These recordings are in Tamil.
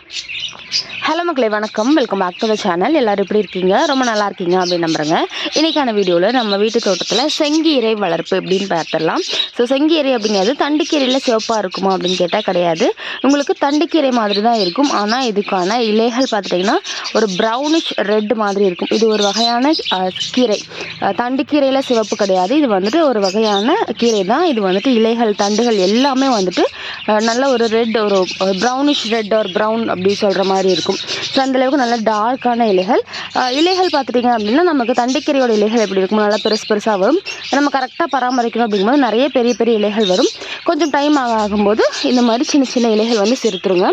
ஹலோ மக்களே, வணக்கம். Welcome back to the channel. எல்லோரும் எப்படி இருக்கீங்க? ரொம்ப நல்லா இருக்கீங்க அப்படின்னு நம்புறேங்க. இன்றைக்கான வீடியோவில் நம்ம வீட்டு தோட்டத்தில் செங்கீரை வளர்ப்பு எப்படின்னு பார்த்துடலாம். ஸோ செங்கீரை அப்படிங்கிறது தண்டுக்கீரையில் சிவப்பாக இருக்குமா அப்படின்னு கேட்டால் கிடையாது. உங்களுக்கு தண்டுக்கீரை மாதிரி தான் இருக்கும். ஆனால் இதுக்கான இலைகள் பார்த்துட்டிங்கன்னா ஒரு ப்ரௌனிஷ் ரெட் மாதிரி இருக்கும். இது ஒரு வகையான கீரை. தண்டுக்கீரையில் சிவப்பு கிடையாது. இது வந்துட்டு ஒரு வகையான கீரை தான். இது வந்துட்டு இலைகள் தண்டுகள் எல்லாமே வந்துட்டு நல்ல ஒரு ரெட், ஒரு ப்ரௌனிஷ் ரெட் ஒரு ப்ரௌன் அப்படி சொல்கிற மாதிரி இருக்கும். ஸோ அந்தளவுக்கு நல்ல டார்க்கான இலைகள். இலைகள் பார்த்துட்டிங்க அப்படின்னா நமக்கு தண்டுக்கீரையோட இலைகள் எப்படி இருக்கும், நல்லா பெருசாக வரும். நம்ம கரெக்டாக பராமரிக்கணும் அப்படிங்கும்போது நிறைய பெரிய பெரிய இலைகள் வரும். கொஞ்சம் டைம் ஆகும்போது இந்த மாதிரி சின்ன சின்ன இலைகள் வந்து சிறுத்துருங்க.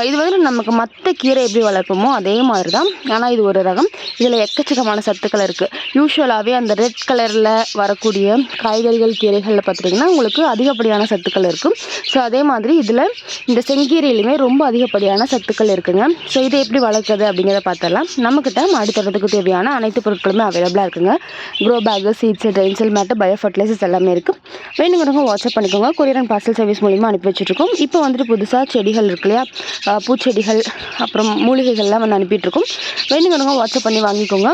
இது வந்து நமக்கு மற்ற கீரை எப்படி வளர்ப்போமோ அதே மாதிரி தான். ஆனால் இது ஒரு ரகம். இதில் எக்கச்சக்கமான சத்துக்கள் இருக்குது. யூஸ்வலாகவே அந்த ரெட் கலரில் வரக்கூடிய காய்கறிகள் கீரைகளில் பார்த்துட்டிங்கன்னா உங்களுக்கு அதிகப்படியான சத்துக்கள் இருக்கும். ஸோ அதே மாதிரி இதில் இந்த செங்கீரையிலுமே ரொம்ப அதிகப்படியான சத்துக்கள் இருக்குங்க. ஸோ இதை எப்படி வளர்க்குறது அப்படிங்கிறத பார்த்துடலாம். நம்மக்கிட்ட மாடி தோட்டத்துக்கு தேவையான அனைத்து பொருட்களுமே அவைலபிளாக இருக்குங்க. க்ரோ பேக்கு, சீட்ஸு, ட்ரெயின்சல் மேட்டு, பயோ ஃபர்டிலைசர்ஸ் எல்லாமே இருக்குது. வேணுங்கிறவங்க வாட்ஸ்அப் பண்ணிக்கோங்க. கொரியர் அண்ட் பார்சல் சர்வீஸ் மூலிமா அனுப்பி வச்சுட்ருக்கோம். இப்போ வந்துட்டு புதுசாக செடிகள் இருக்கு இல்லையா, பூச்செடிகள் அப்புறம் மூலிகைகள்லாம் வந்து அனுப்பிட்டுருக்கோம். வேணுங்கிறவங்க வாட்ஸ்அப் பண்ணி வாங்கிக்கோங்க.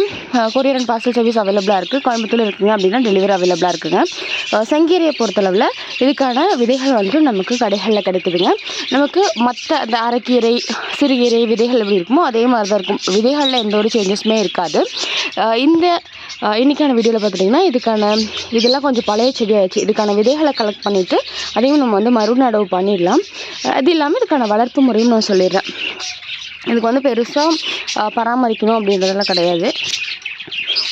கொரியர் அண்ட் பார்சல் சர்வீஸ் அவைலபிளாக இருக்குது. கோயம்புத்தூர் இருக்குங்க அப்படின்னா டெலிவரி அவைலபிளாக இருக்குங்க. செங்கீரையை பொறுத்தளவில் இதுக்கான விதைகள் வந்துட்டு நமக்கு கடைகளில் கிடைக்குதுங்க. நமக்கு மற்ற அந்த அரைக்கீரை, சிறுகீரை விதைகள் எப்படி இருக்குமோ அதே மாதிரி தான் இருக்கும். விதைகளில் எந்த ஒரு சேஞ்சஸுமே இருக்காது. இன்றைக்கான வீடியோவில் பார்த்துட்டிங்கன்னா இதெல்லாம் கொஞ்சம் பழைய செடியாகிடுச்சு. இதுக்கான விதைகளை கலெக்ட் பண்ணிவிட்டு அதையும் நம்ம வந்து மறுநடவு பண்ணிடலாம். அது இல்லாமல் இதுக்கான வளர்ப்பு முறையும் நான் சொல்லிடுறேன். இதுக்கு வந்து பெருசாக பராமரிக்கணும் அப்படின்றதெல்லாம் கிடையாது.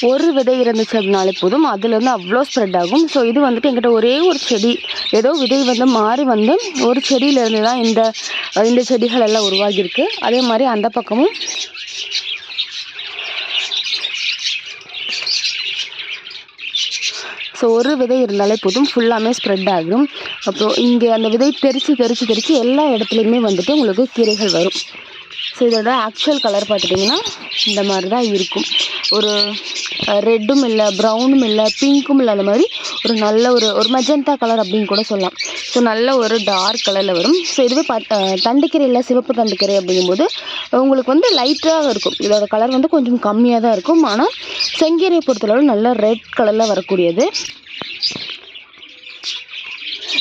ஒரு விதை இருந்துச்சு அப்படின்னாலே போதும், அதுலேருந்து அவ்வளோ ஸ்ப்ரெட் ஆகும். ஸோ இது வந்துட்டு என்கிட்ட ஒரே ஒரு செடி, ஏதோ விதை வந்து மாறி வந்து ஒரு செடியிலேருந்து தான் இந்த செடிகள் எல்லாம் உருவாகியிருக்கு. அதே மாதிரி அந்த பக்கமும் ஸோ ஒரு விதை இருந்தாலே போதும், ஃபுல்லாமே ஸ்ப்ரெட் ஆகும். அப்புறம் இங்கே அந்த விதை தெரித்து எல்லா இடத்துலையுமே வந்துட்டு உங்களுக்கு கீரைகள் வரும். ஸோ இதோட ஆக்சுவல் கலர் பார்த்துட்டிங்கன்னா இந்த மாதிரி தான் இருக்கும். ஒரு ரெட்டும் இல்லை, ப்ரௌனும் இல்லை, பிங்க்கும் இல்லை, அந்த மாதிரி ஒரு நல்ல ஒரு மெஜந்தா கலர் அப்படின்னு கூட சொல்லலாம். ஸோ நல்ல ஒரு டார்க் கலரில் வரும். ஸோ இதுவே தண்டுக்கீரையில் சிவப்பு தண்டுக்கீரை அப்படிங்கும்போது உங்களுக்கு வந்து லைட்டாக இருக்கும். இதோட கலர் வந்து கொஞ்சம் கம்மியாக தான் இருக்கும். ஆனால் செங்கீரையை பொறுத்தளவு நல்ல ரெட் கலரில் வரக்கூடியது.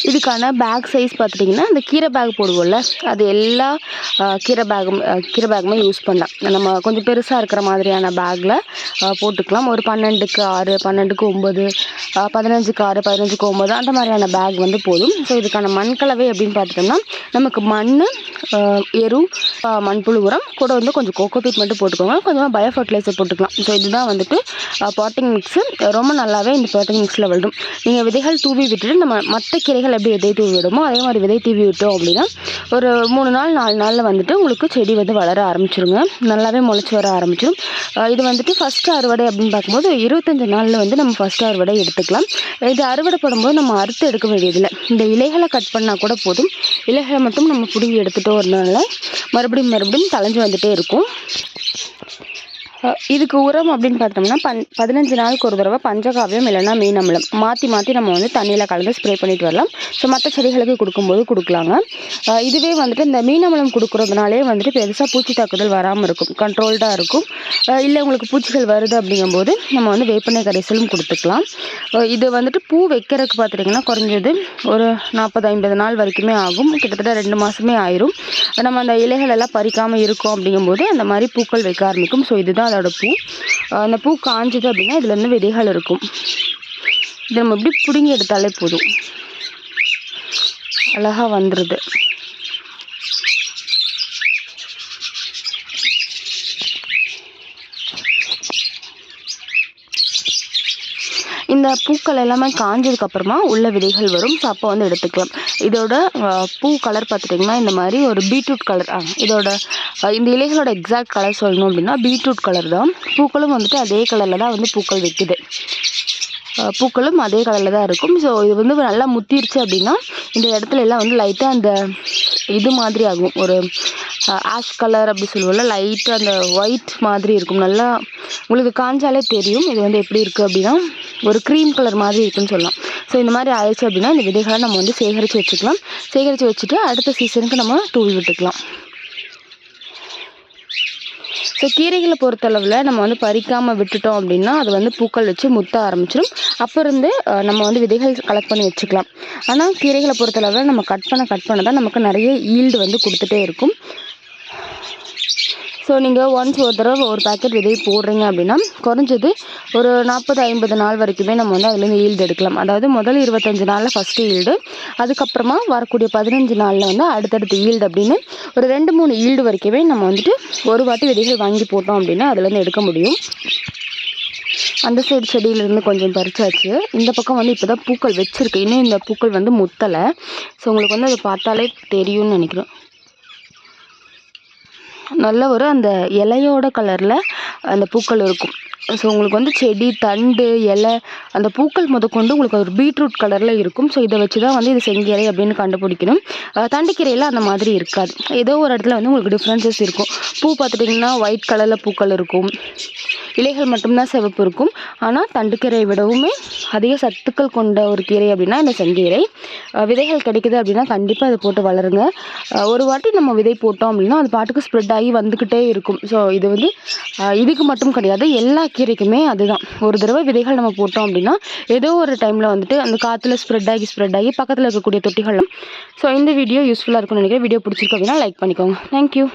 இதுக்கான பேக் சைஸ் பார்த்துட்டிங்கன்னா அந்த கீரை பேக் போடுவோம்ல, அது எல்லா கீரை பேக்குமே யூஸ் பண்ணலாம். நம்ம கொஞ்சம் பெருசாக இருக்கிற மாதிரியான பேக்கில் போட்டுக்கலாம். ஒரு 12க்கு 6, 12க்கு 9, 15க்கு 6, 15க்கு 9 அந்த மாதிரியான பேக் வந்து போதும். ஸோ இதுக்கான மண் கலவை அப்படின்னு பார்த்துட்டோம்னா நமக்கு மண், எரு, மண்புழு உரம் கூட வந்து கொஞ்சம் கோகோபீட் மட்டும் போட்டுக்கோங்க. கொஞ்சமாக பயோ ஃபர்டிலைசர் போட்டுக்கலாம். ஸோ இதுதான் வந்துட்டு பாட்டிங் மிக்ஸு. ரொம்ப நல்லாவே இந்த பாட்டிங் மிக்ஸில் விடும். நீங்கள் விதைகள் தூவி விட்டுட்டு நம்ம மற்ற கீரைகள் எப்படி விதை தூவி விடுமோ அதே மாதிரி விதை தூவி விட்டோம் அப்படின்னா ஒரு 3 நாள் 4 நாளில் வந்துட்டு உங்களுக்கு செடி வந்து வளர ஆரம்பிச்சிருங்க. நல்லாவே முளைச்சி வர ஆரம்பிச்சிடும். இது வந்துட்டு ஃபஸ்ட்டு அறுவடை அப்படின்னு பார்க்கும்போது 25 நாளில் வந்து நம்ம ஃபஸ்ட்டு அறுவடை எடுத்துக்கலாம். இது அறுவடை பண்ணும்போது நம்ம அறுத்து எடுக்க வேண்டியதில்லை. இந்த இலைகளை கட் பண்ணால் கூட போதும். இலைகளை மட்டும் நம்ம பிடுங்கி எடுத்துட்டோம் வரனால மறுபடியும் தளைஞ்சு வந்துகிட்டே இருக்கும். இதுக்கு உரம் அப்படின்னு பார்த்தோம்னா 15 நாளுக்கு ஒரு தடவை பஞ்சகாவியம் இல்லைன்னா மீன் அமிலம் மாற்றி நம்ம வந்து தண்ணியில் கலந்து ஸ்ப்ரே பண்ணிட்டு வரலாம். ஸோ மற்ற செடிகளுக்கு கொடுக்கும்போது கொடுக்கலாங்க. இதுவே வந்துட்டு இந்த மீன் அமிலம் கொடுக்குறதுனாலே வந்துட்டு பெருசாக பூச்சி தாக்குதல் வராமல் இருக்கும், கண்ட்ரோல்டாக இருக்கும். இல்லை உங்களுக்கு பூச்சிகள் வருது அப்படிங்கும்போது நம்ம வந்து வேப்பெண்ணெய் கரைசலும் கொடுத்துக்கலாம். இது வந்துட்டு பூ வைக்கிறதுக்கு பார்த்துட்டிங்கன்னா குறைஞ்சது ஒரு 40-50 நாள் வரைக்குமே ஆகும். கிட்டத்தட்ட 2 மாதமே ஆயிரும். நம்ம அந்த இலைகள் எல்லாம் பறிக்காமல் இருக்கோம் அப்படிங்கும்போது அந்த மாதிரி பூக்கள் வைக்க ஆரம்பிக்கும். ஸோ இதுதான் அதோட பூ. அந்த பூ காஞ்சது அப்படின்னா இதுலேருந்து விதைகள் இருக்கும். இதை நம்ம இப்படி பிடுங்கி எடுத்தாலே போதும், அழகாக வந்துடுது. இந்த பூக்கள் எல்லாமே காஞ்சதுக்கப்புறமா உள்ள விதைகள் வரும். ஸோ அப்போ வந்து எடுத்துக்கலாம். இதோட பூ கலர் பார்த்துட்டிங்கன்னா இந்த மாதிரி ஒரு பீட்ரூட் கலர். இந்த இலைகளோட எக்ஸாக்ட் கலர் சொல்லணும் அப்படின்னா பீட்ரூட் கலர் தான். பூக்களும் வந்துட்டு அதே கலரில் தான் வந்து பூக்கள் வைக்குது. பூக்களும் அதே கலரில் தான் இருக்கும். ஸோ இது வந்து நல்லா முத்திருச்சு அப்படின்னா இந்த இடத்துல எல்லாம் வந்து லைட்டாக அந்த இது மாதிரி ஆகும், ஒரு ஆஷ் கலர் அப்படி சொல்லுவோம்ல, லைட்டாக அந்த ஒயிட் மாதிரி இருக்கும். நல்லா உங்களுக்கு காஞ்சாலே தெரியும் இது வந்து எப்படி இருக்குது அப்படின்னா ஒரு க்ரீம் கலர் மாதிரி இருக்குன்னு சொல்லலாம். ஸோ இந்த மாதிரி ஆயிடுச்சு அப்படின்னா இந்த விதைகளை நம்ம வந்து சேகரித்து வச்சுக்கலாம். சேகரித்து வச்சுட்டு அடுத்த சீசனுக்கு நம்ம தூவி விட்டுக்கலாம். ஸோ கீரைகளை பொறுத்தளவில் நம்ம வந்து பறிக்காமல் விட்டுட்டோம் அப்படின்னா அது வந்து பூக்கள் வச்சு முத்த ஆரம்பிச்சிடும். அப்போ இருந்து நம்ம வந்து விதைகள் கலெக்ட் பண்ணி வச்சுக்கலாம். ஆனால் கீரைகளை பொறுத்தளவில் நம்ம கட் பண்ண தான் நமக்கு நிறைய ஈல்டு வந்து கொடுத்துட்டே இருக்கும். ஸோ நீங்கள் ஒன்ஸ் ஒரு தடவை ஒரு பேக்கெட் விதை போடுறீங்க அப்படின்னா குறைஞ்சது ஒரு 40-50 நாள் வரைக்குமே நம்ம வந்து அதுலேருந்து ஈல்டு எடுக்கலாம். அதாவது முதல் 25 நாளில் ஃபஸ்ட்டு ஈல்டு, அதுக்கப்புறமா வரக்கூடிய 15 நாளில் வந்து அடுத்தடுத்து ஈல்டு அப்படின்னு ஒரு 2-3 ஈல்டு வரைக்குமே நம்ம வந்துட்டு ஒரு வாட்டி விதைகள் வாங்கி போட்டோம் அப்படின்னா அதுலேருந்து எடுக்க முடியும். அந்த சைடு செடியிலேருந்து கொஞ்சம் பறிச்சாச்சு. இந்த பக்கம் வந்து இப்போ தான் பூக்கள் வச்சுருக்கு. இன்னும் இந்த பூக்கள் வந்து முத்தலை. ஸோ உங்களுக்கு வந்து அதை பார்த்தாலே தெரியும்னு நினைக்கிறேன். நல்ல ஒரு அந்த இலையோட கலரில் அந்த பூக்கள் இருக்கும். ஸோ உங்களுக்கு வந்து செடி, தண்டு, இலை, அந்த பூக்கள் முதற்கொண்டு உங்களுக்கு ஒரு பீட்ரூட் கலரில் இருக்கும். ஸோ இதை வச்சு தான் வந்து இது செங்கீரை அப்படின்னு கண்டுபிடிக்கணும். தண்டுக்கீரையில் அந்த மாதிரி இருக்காது. ஏதோ ஒரு இடத்துல வந்து உங்களுக்கு டிஃப்ரென்சஸ் இருக்கும். பூ பார்த்துட்டிங்கன்னா ஒயிட் கலரில் பூக்கள் இருக்கும், இலைகள் மட்டும்தான் சிவப்பு இருக்கும். ஆனால் தண்டுக்கீரையை விடவுமே அதிக சத்துக்கள் கொண்ட ஒரு கீரை அப்படின்னா இந்த செங்கீரை. விதைகள் கிடைக்குது அப்படின்னா கண்டிப்பாக அதை போட்டு வளருங்க. ஒரு வாட்டி நம்ம விதை போட்டோம் அப்படின்னா அது பாட்டுக்கு ஸ்ப்ரெட் ஆகி வந்துக்கிட்டே இருக்கும். ஸோ இது வந்து இதுக்கு மட்டும் கிடையாது, எல்லா கீரைக்குமே அதுதான். ஒரு தடவை விதைகள் நம்ம போட்டோம் அப்படின்னா ஏதோ ஒரு டைமில் வந்துட்டு அந்த காற்றுல ஸ்ப்ரெட் ஆகி பக்கத்தில் இருக்கக்கூடிய தொட்டிகள். ஸோ இந்த வீடியோ யூஸ்ஃபுல்லாக இருக்கும்னு நினைக்கிறேன். வீடியோ பிடிச்சிருக்கு அப்படின்னா லைக் பண்ணிக்கோங்க. தேங்க்யூ.